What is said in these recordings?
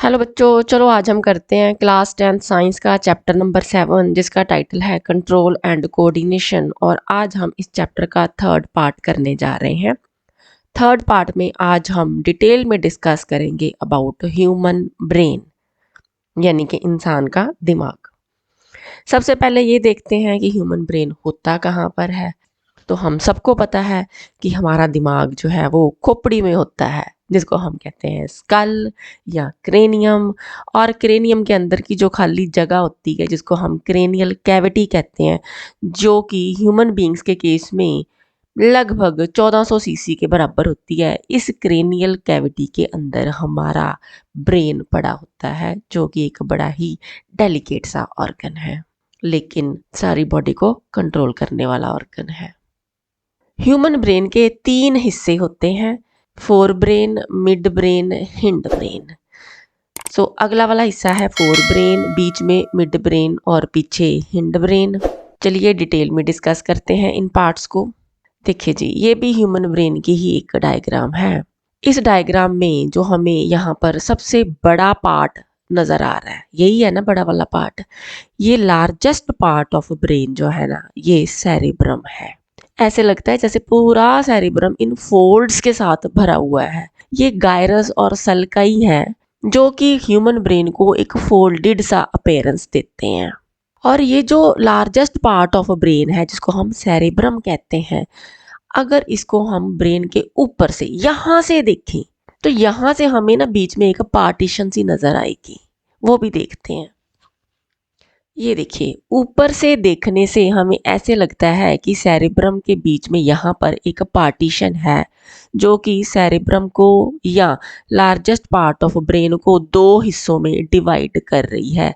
Hello बच्चों, चलो आज हम करते हैं क्लास 10 साइंस का चैप्टर नंबर 7 जिसका टाइटल है कंट्रोल एंड कोऑर्डिनेशन। और आज हम इस चैप्टर का थर्ड पार्ट करने जा रहे हैं। थर्ड पार्ट में आज हम डिटेल में डिस्कस करेंगे अबाउट ह्यूमन ब्रेन, यानी कि इंसान का दिमाग। सबसे पहले ये देखते हैं कि ह्यूमन ब्रेन होता कहाँ पर है। तो हम सबको पता है कि हमारा दिमाग जो है वो खोपड़ी में होता है, जिसको हम कहते हैं स्कल या क्रेनियम। और क्रेनियम के अंदर की जो खाली जगह होती है जिसको हम क्रेनियल कैविटी कहते हैं, जो कि ह्यूमन बींग्स के केस में लगभग 1400 सीसी के बराबर होती है। इस क्रेनियल कैविटी के अंदर हमारा ब्रेन पड़ा होता है, जो कि एक बड़ा ही डेलिकेट सा ऑर्गन है, लेकिन सारी बॉडी को कंट्रोल करने वाला ऑर्गन है। ह्यूमन ब्रेन के 3 हिस्से होते हैं, fore brain, mid brain, hind brain. अगला वाला हिस्सा है फोर ब्रेन, बीच में मिड ब्रेन और पीछे हिंड ब्रेन। चलिए डिटेल में डिस्कस करते हैं इन पार्ट्स को। देखिए जी, ये भी ह्यूमन ब्रेन की ही एक डायग्राम है। इस डायग्राम में जो हमें यहाँ पर सबसे बड़ा पार्ट नजर आ रहा है, यही है ना बड़ा वाला पार्ट। ये लार्जेस्ट पार्ट ऑफ ब्रेन जो है ना, ये सेरेब्रम है। ऐसे लगता है जैसे पूरा सेरिब्रम इन फोल्ड्स के साथ भरा हुआ है। ये गायरस और सल्काई है, जो कि ह्यूमन ब्रेन को एक फोल्डेड सा अपीयरेंस देते हैं। और ये जो लार्जेस्ट पार्ट ऑफ ब्रेन है, जिसको हम सेरिब्रम कहते हैं, अगर इसको हम ब्रेन के ऊपर से यहाँ से देखें तो यहाँ से हमें ना बीच में एक पार्टीशन सी नजर आएगी, वो भी देखते हैं। ये देखिए, ऊपर से देखने से हमें ऐसे लगता है कि सेरिब्रम के बीच में यहाँ पर एक पार्टीशन है, जो कि सेरिब्रम को या लार्जेस्ट पार्ट ऑफ ब्रेन को 2 हिस्सों में डिवाइड कर रही है।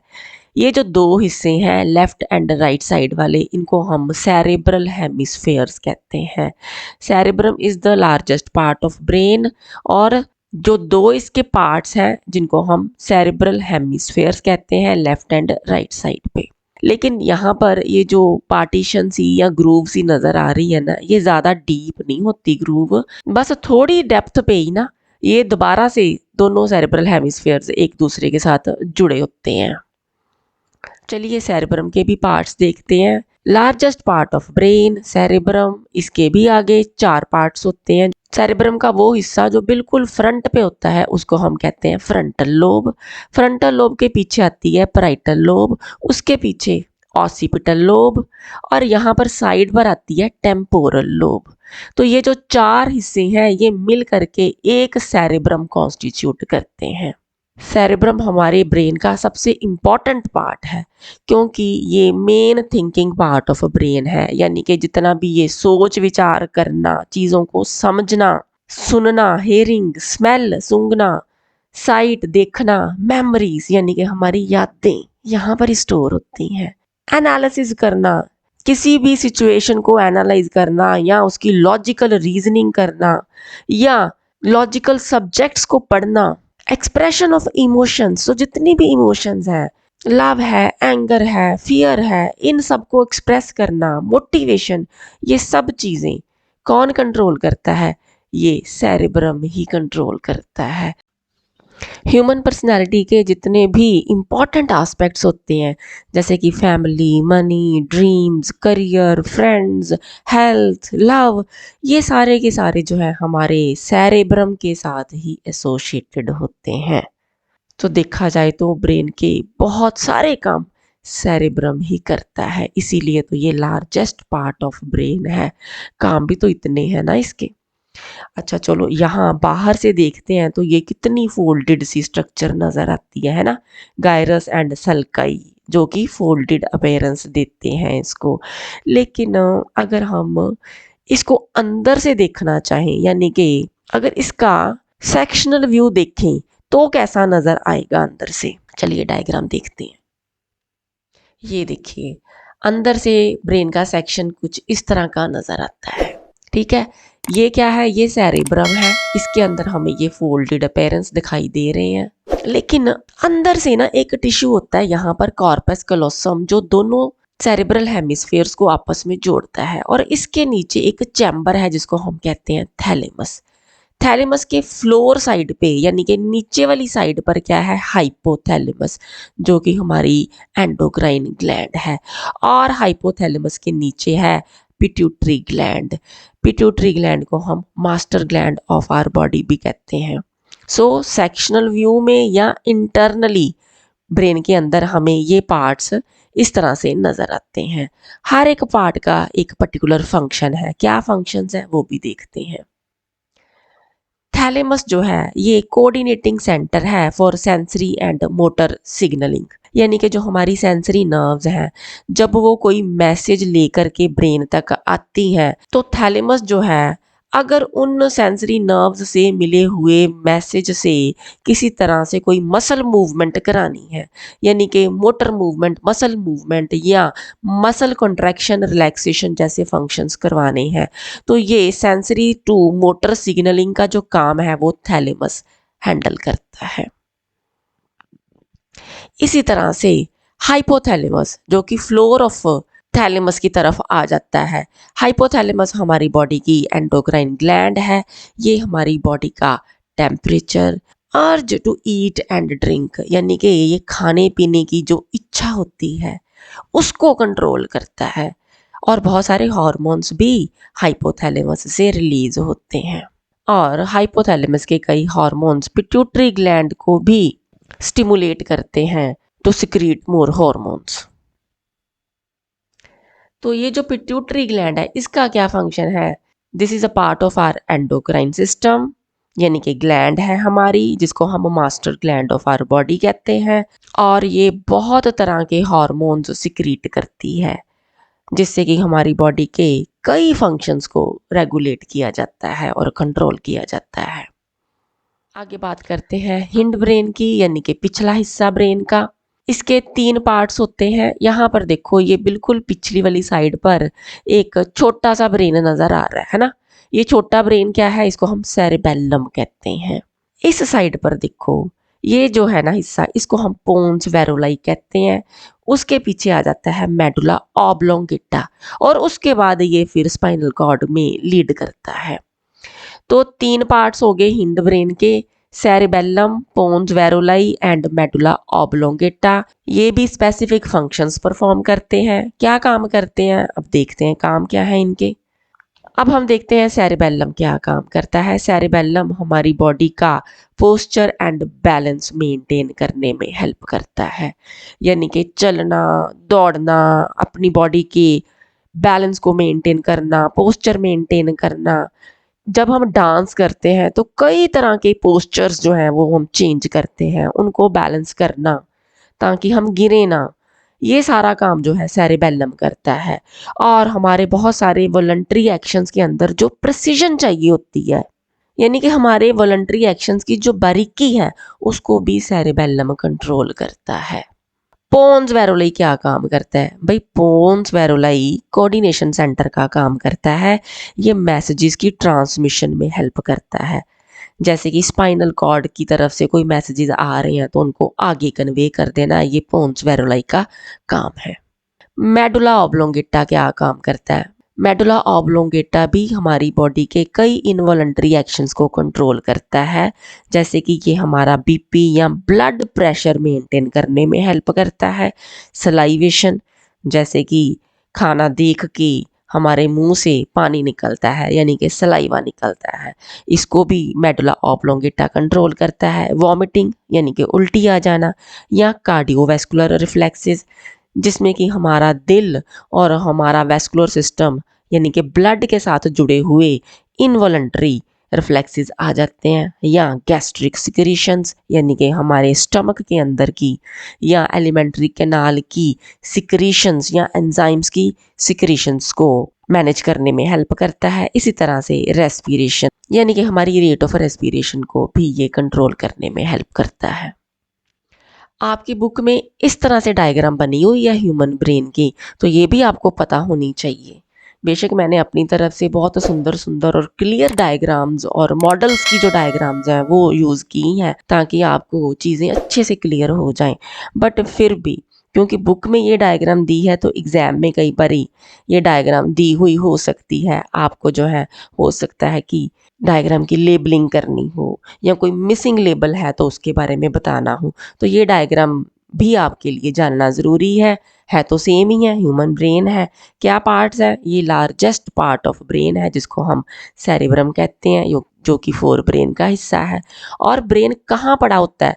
ये जो 2 हिस्से हैं, लेफ्ट एंड राइट साइड वाले, इनको हम सेरेब्रल हेमिस्फेयर्स कहते हैं। Cerebrum is the largest part of brain, और जो 2 इसके पार्ट्स हैं जिनको हम सेरेब्रल हेमिस्फेयर्स कहते हैं, लेफ्ट एंड राइट साइड पे। लेकिन यहाँ पर ये जो पार्टीशन सी या ग्रूव सी नजर आ रही है ना, ये ज्यादा डीप नहीं होती ग्रूव, बस थोड़ी डेप्थ पे ही ना ये दोबारा से दोनों सेरेब्रल हेमिस्फेयर्स एक दूसरे के साथ जुड़े होते हैं। चलिए सेरेब्रम के भी पार्ट्स देखते हैं। Largest part of brain cerebrum, इसके भी आगे 4 पार्ट्स होते हैं। सेरेब्रम का वो हिस्सा जो बिल्कुल फ्रंट पे होता है उसको हम कहते हैं फ्रंटल लोब। फ्रंटल लोब के पीछे आती है पैराइटल लोब, उसके पीछे ऑसिपिटल लोब, और यहाँ पर साइड पर आती है टेम्पोरल लोब। तो ये जो 4 हिस्से हैं, ये मिल करके एक सेरेब्रम कॉन्स्टिट्यूट करते हैं। सेरेब्रम हमारे ब्रेन का सबसे इम्पॉर्टेंट पार्ट है, क्योंकि ये main thinking part of brain है। यानी कि जितना भी ये सोच विचार करना, चीज़ों को समझना, सुनना, हेयरिंग, स्मेल, सूंघना, साइट देखना, मेमोरीज यानी कि हमारी यादें यहाँ पर स्टोर होती हैं। एनालिसिस करना, किसी भी सिचुएशन को एनालाइज करना या उसकी लॉजिकल रीजनिंग करना या लॉजिकल सब्जेक्ट्स को पढ़ना, एक्सप्रेशन ऑफ इमोशंस, तो जितनी भी इमोशंस हैं, लव है, एंगर है, फियर है, इन सबको एक्सप्रेस करना, मोटिवेशन, ये सब चीज़ें कौन कंट्रोल करता है? ये सेरेब्रम ही कंट्रोल करता है। ह्यूमन पर्सनालिटी के जितने भी इम्पॉर्टेंट एस्पेक्ट्स होते हैं, जैसे कि family, money, dreams, career, friends, health, love, ये सारे के सारे जो है हमारे सेरेब्रम के साथ ही एसोसिएटेड होते हैं। तो देखा जाए तो ब्रेन के बहुत सारे काम सेरेब्रम ही करता है, इसीलिए तो ये लार्जेस्ट पार्ट ऑफ ब्रेन है। काम भी तो इतने हैं ना इसके। अच्छा चलो यहाँ बाहर से देखते हैं तो ये कितनी फोल्डेड सी स्ट्रक्चर नजर आती है ना, गायरस एंड सल्काई, जो कि फोल्डेड अपीयरेंस देते हैं इसको। लेकिन अगर हम इसको अंदर से देखना चाहें, यानी कि अगर इसका सेक्शनल व्यू देखें तो कैसा नजर आएगा अंदर से, चलिए डायग्राम देखते हैं। ये देखिए, अंदर से ब्रेन का सेक्शन कुछ इस तरह का नजर आता है। ठीक है, ये क्या है? ये सेरेब्रम है, इसके अंदर हमें ये फोल्डेड अपीयरेंस दिखाई दे रहे हैं। लेकिन अंदर से ना एक टिश्यू होता है यहाँ पर, कॉर्पस कलोसम, जो दोनों सेरेब्रल हेमिस्फेयर्स को आपस में जोड़ता है। और इसके नीचे एक चैम्बर है जिसको हम कहते हैं थैलेमस। थैलेमस के फ्लोर साइड पे यानी कि नीचे वाली साइड पर क्या है, हाइपोथैलेमस, जो कि हमारी एंडोक्राइन ग्लैंड है। और हाइपोथैलेमस के नीचे है पिट्यूटरी ग्लैंड। पिट्यूटरी ग्लैंड को हम master gland of our body भी कहते हैं। सो सेक्शनल व्यू में या इंटरनली ब्रेन के अंदर हमें ये पार्ट्स इस तरह से नजर आते हैं। हर एक पार्ट का एक पर्टिकुलर फंक्शन है, क्या फंक्शंस है वो भी देखते हैं। थैलेमस जो है ये कोऑर्डिनेटिंग सेंटर है for sensory and motor signalling, यानी कि जो हमारी सेंसरी नर्व्स हैं जब वो कोई मैसेज लेकर के ब्रेन तक आती हैं तो थैलेमस जो है अगर उन सेंसरी नर्व्स से मिले हुए मैसेज से किसी तरह से कोई मसल मूवमेंट करानी है, यानी कि मोटर मूवमेंट, मसल मूवमेंट या मसल कॉन्ट्रैक्शन रिलैक्सेशन जैसे फंक्शंस करवाने हैं, तो ये सेंसरी टू मोटर सिग्नलिंग का जो काम है वो थैलेमस हैंडल करता है। इसी तरह से हाइपोथैलेमस जो कि फ्लोर ऑफ थैलेमस की तरफ आ जाता है। हाइपोथैलेमस हमारी बॉडी की एंडोक्राइन ग्लैंड है। ये हमारी बॉडी का temperature, urge to eat and drink, यानी कि ये खाने पीने की जो इच्छा होती है उसको कंट्रोल करता है। और बहुत सारे हार्मोन्स भी हाइपोथैलेमस से रिलीज होते हैं। और हाइपोथैलेमस के कई हार्मोन्स पिट्यूटरी ग्लैंड को भी स्टिमुलेट करते हैं टू सिक्रीट मोर हार्मोन्स। तो ये जो पिट्यूटरी ग्लैंड है इसका क्या फंक्शन है, this is a part of our endocrine system, यानी कि ग्लैंड है हमारी जिसको हम master gland of our body कहते हैं। और ये बहुत तरह के हार्मोन्स सिक्रीट करती है जिससे कि हमारी बॉडी के कई फंक्शंस को रेगुलेट किया जाता है और कंट्रोल किया जाता है। आगे बात करते हैं हिंड ब्रेन की, यानी कि पिछला हिस्सा ब्रेन का। इसके 3 पार्ट्स होते हैं। यहाँ पर देखो ये बिल्कुल पिछली वाली साइड पर एक छोटा सा ब्रेन नजर आ रहा है ना। ये छोटा ब्रेन क्या है, इसको हम सेरेबेलम कहते हैं। इस साइड पर देखो ये जो है ना हिस्सा, इसको हम पोन्स वेरोलाई कहते हैं। उसके पीछे आ जाता है मेडुला ऑब्लोंगेटा और उसके बाद ये फिर स्पाइनल कॉर्ड में लीड करता है। तो 3 पार्ट्स हो गए हिंड ब्रेन के, cerebellum, pons varolii and medulla oblongata. ये भी स्पेसिफिक फंक्शंस परफॉर्म करते हैं। क्या काम करते हैं अब देखते हैं, काम क्या है इनके। अब हम देखते हैं सेरेबेलम क्या काम करता है। सेरेबेलम हमारी बॉडी का पोस्चर एंड बैलेंस मेंटेन करने में हेल्प करता है, यानी कि चलना, दौड़ना, अपनी बॉडी के बैलेंस को मेंटेन करना, पोस्चर मेंटेन करना। जब हम डांस करते हैं तो कई तरह के पोस्चर्स जो हैं वो हम चेंज करते हैं, उनको बैलेंस करना ताकि हम गिरे ना, ये सारा काम जो है सेरेबेलम करता है। और हमारे बहुत सारे वॉलंटरी एक्शंस के अंदर जो प्रिसीजन चाहिए होती है, यानी कि हमारे वॉलंटरी एक्शंस की जो बारीकी है उसको भी सेरेबेलम कंट्रोल करता है। पोन्स वेरोलाई क्या काम करता है भाई, पोन्स वेरोलाई कोऑर्डिनेशन सेंटर का काम करता है। ये मैसेजेस की ट्रांसमिशन में हेल्प करता है, जैसे कि स्पाइनल कॉर्ड की तरफ से कोई मैसेजेस आ रहे हैं तो उनको आगे कन्वे कर देना, ये पोन्स वेरोलाई का काम है। मेडुला ऑब्लोंगेटा क्या काम करता है, मेडुला ऑब्लोंगेटा भी हमारी बॉडी के कई इनवॉलंटरी एक्शंस को कंट्रोल करता है, जैसे कि ये हमारा बीपी या ब्लड प्रेशर मेंटेन करने में हेल्प करता है। सलाइवेशन, जैसे कि खाना देख के हमारे मुंह से पानी निकलता है यानी कि सलाइवा निकलता है, इसको भी मेडुला ऑब्लोंगेटा कंट्रोल करता है। वॉमिटिंग यानी कि उल्टी आ जाना, या कार्डियोवैस्कुलर रिफ्लेक्सेस जिसमें कि हमारा दिल और हमारा वैस्कुलर सिस्टम यानी कि ब्लड के साथ जुड़े हुए इनवॉलंटरी रिफ्लेक्सेस आ जाते हैं। या गैस्ट्रिक सिक्रीशंस यानी कि हमारे स्टमक के अंदर की या एलिमेंट्री कैनाल की सिक्रीशंस या एंजाइम्स की सिक्रीशंस को मैनेज करने में हेल्प करता है। इसी तरह से रेस्पिरेशन यानी कि हमारी रेट ऑफ रेस्पिरेशन को भी ये कंट्रोल करने में हेल्प करता है। आपकी बुक में इस तरह से डायग्राम बनी हुई है ह्यूमन ब्रेन की, तो ये भी आपको पता होनी चाहिए। बेशक मैंने अपनी तरफ से बहुत सुंदर सुंदर और क्लियर डायग्राम्स और मॉडल्स की जो डायग्राम्स हैं वो यूज़ की हैं ताकि आपको चीज़ें अच्छे से क्लियर हो जाएं, बट फिर भी क्योंकि बुक में ये डायग्राम दी है तो एग्ज़ाम में कई बार ये डायग्राम दी हुई हो सकती है, आपको जो है हो सकता है कि डायग्राम की लेबलिंग करनी हो या कोई मिसिंग लेबल है तो उसके बारे में बताना हो, तो ये डायग्राम भी आपके लिए जानना ज़रूरी है तो सेम ही है, ह्यूमन ब्रेन है। क्या पार्ट्स है? ये लार्जेस्ट पार्ट ऑफ ब्रेन है जिसको हम सेरेब्रम कहते हैं, जो कि फोर ब्रेन का हिस्सा है। और ब्रेन कहाँ पड़ा होता है?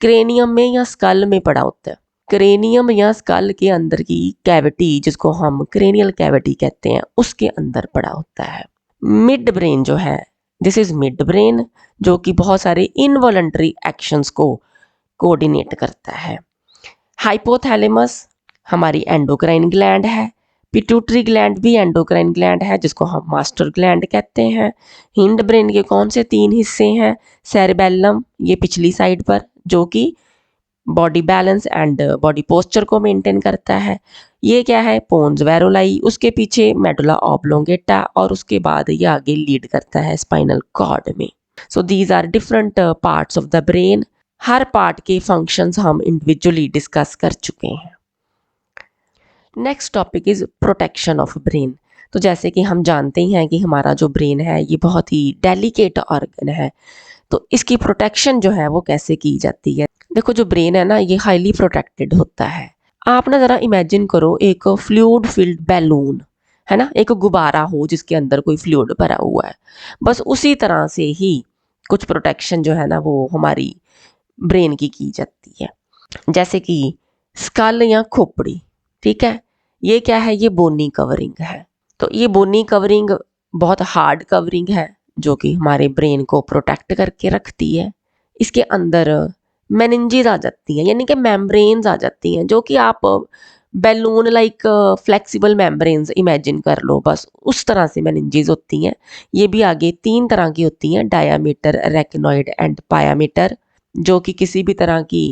क्रेनियम में या स्कल में पड़ा होता है। क्रेनियम या स्कल के अंदर की कैविटी, जिसको हम क्रेनियल कैविटी कहते हैं, उसके अंदर पड़ा होता है। मिड ब्रेन जो है, दिस इज मिड ब्रेन, जो कि बहुत सारे इनवॉलंटरी एक्शंस को कोऑर्डिनेट करता है। हाइपोथैलेमस हमारी एंडोक्राइन ग्लैंड है। पिट्यूटरी ग्लैंड भी एंडोक्राइन ग्लैंड है जिसको हम मास्टर ग्लैंड कहते हैं। हिंड ब्रेन के कौन से 3 हिस्से हैं? सेरेबेलम, ये पिछली साइड पर, जो कि body balance and body posture को मेंटेन करता है। ये क्या है? पोन्स वेरोलाई, उसके पीछे मेडुला ऑब्लोंगेटा, और उसके बाद ये आगे लीड करता है स्पाइनल कॉर्ड में। So these are different parts of the brain. हर पार्ट के फंक्शंस हम इंडिविजुअली डिस्कस कर चुके हैं। Next topic is protection of brain. तो जैसे कि हम जानते ही हैं कि हमारा जो ब्रेन है ये बहुत ही डेलिकेट ऑर्गन है, तो इसकी प्रोटेक्शन जो है वो कैसे की जाती है? देखो, जो ब्रेन है ना, ये हाईली प्रोटेक्टेड होता है। आप ना ज़रा इमेजिन करो, एक फ्लूइड फिल्ड बैलून है ना, एक गुब्बारा हो जिसके अंदर कोई फ्लूइड भरा हुआ है, बस उसी तरह से ही कुछ प्रोटेक्शन जो है ना वो हमारी ब्रेन की जाती है। जैसे कि स्कल या खोपड़ी, ठीक है, ये क्या है? ये बोनी कवरिंग है। तो ये बोनी कवरिंग बहुत हार्ड कवरिंग है जो कि हमारे ब्रेन को प्रोटेक्ट करके रखती है। इसके अंदर मेनिंजेस आ जाती हैं, यानी कि मेम्ब्रेन्स आ जाती हैं, जो कि आप balloon like flexible membranes imagine कर लो, बस उस तरह से मेनिंजेस होती हैं। ये भी आगे 3 तरह की होती हैं, डायामीटर, रेक्नोइड एंड पायामीटर, जो कि किसी भी तरह की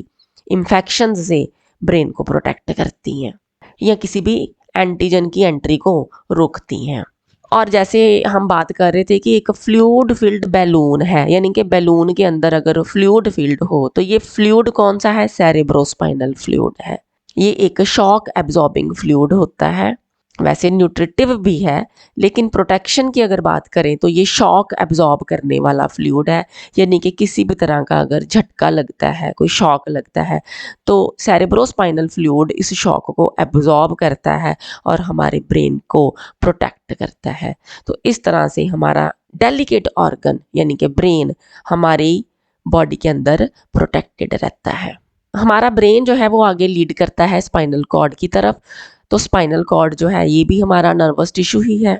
इन्फेक्शन से ब्रेन को प्रोटेक्ट करती हैं या किसी भी एंटीजन की एंट्री को रोकती हैं। और जैसे हम बात कर रहे थे कि एक फ्लूइड फिल्ड बैलून है, यानी कि बैलून के अंदर अगर फ्लूइड फिल्ड हो तो ये फ्लूइड कौन सा है? सेरेब्रोस्पाइनल फ्लूइड है। ये एक शॉक एब्जॉर्बिंग फ्लूइड होता है, वैसे न्यूट्रिटिव भी है, लेकिन प्रोटेक्शन की अगर बात करें तो ये शॉक एब्जॉर्ब करने वाला फ्लूइड है, यानी कि किसी भी तरह का अगर झटका लगता है, कोई शॉक लगता है, तो सेरेब्रोस्पाइनल फ्लूइड इस शॉक को एब्जॉर्ब करता है और हमारे ब्रेन को प्रोटेक्ट करता है। तो इस तरह से हमारा डेलिकेट ऑर्गन यानी कि ब्रेन हमारी बॉडी के अंदर प्रोटेक्टेड रहता है। हमारा ब्रेन जो है वो आगे लीड करता है स्पाइनल कॉर्ड की तरफ। तो स्पाइनल कॉर्ड जो है ये भी हमारा नर्वस टिश्यू ही है।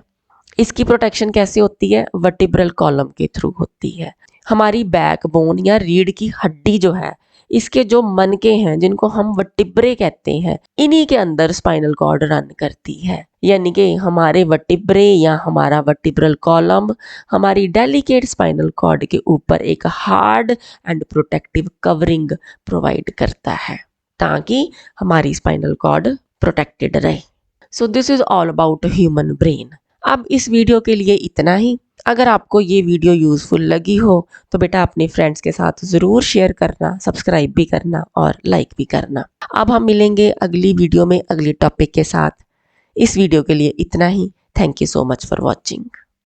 इसकी प्रोटेक्शन कैसे होती है? वर्टिब्रल कॉलम के थ्रू होती है। हमारी बैकबोन या रीढ़ की हड्डी जो है, इसके जो मनके हैं जिनको हम वर्टिब्रे कहते हैं, इन्हीं के अंदर स्पाइनल कॉर्ड रन करती है, यानी कि हमारे वर्टिब्रे या हमारा वर्टिब्रल कॉलम हमारी डेलिकेट स्पाइनल कॉर्ड के ऊपर एक hard and protective covering provide करता है ताकि हमारी स्पाइनल कॉर्ड प्रोटेक्टेड रहे। So this is all about human brain. अब इस वीडियो के लिए इतना ही। अगर आपको ये वीडियो यूज़फुल लगी हो तो बेटा अपने फ्रेंड्स के साथ ज़रूर शेयर करना, सब्सक्राइब भी करना और लाइक भी करना। अब हम मिलेंगे अगली वीडियो में अगले टॉपिक के साथ। इस वीडियो के लिए इतना ही। Thank you so much for watching.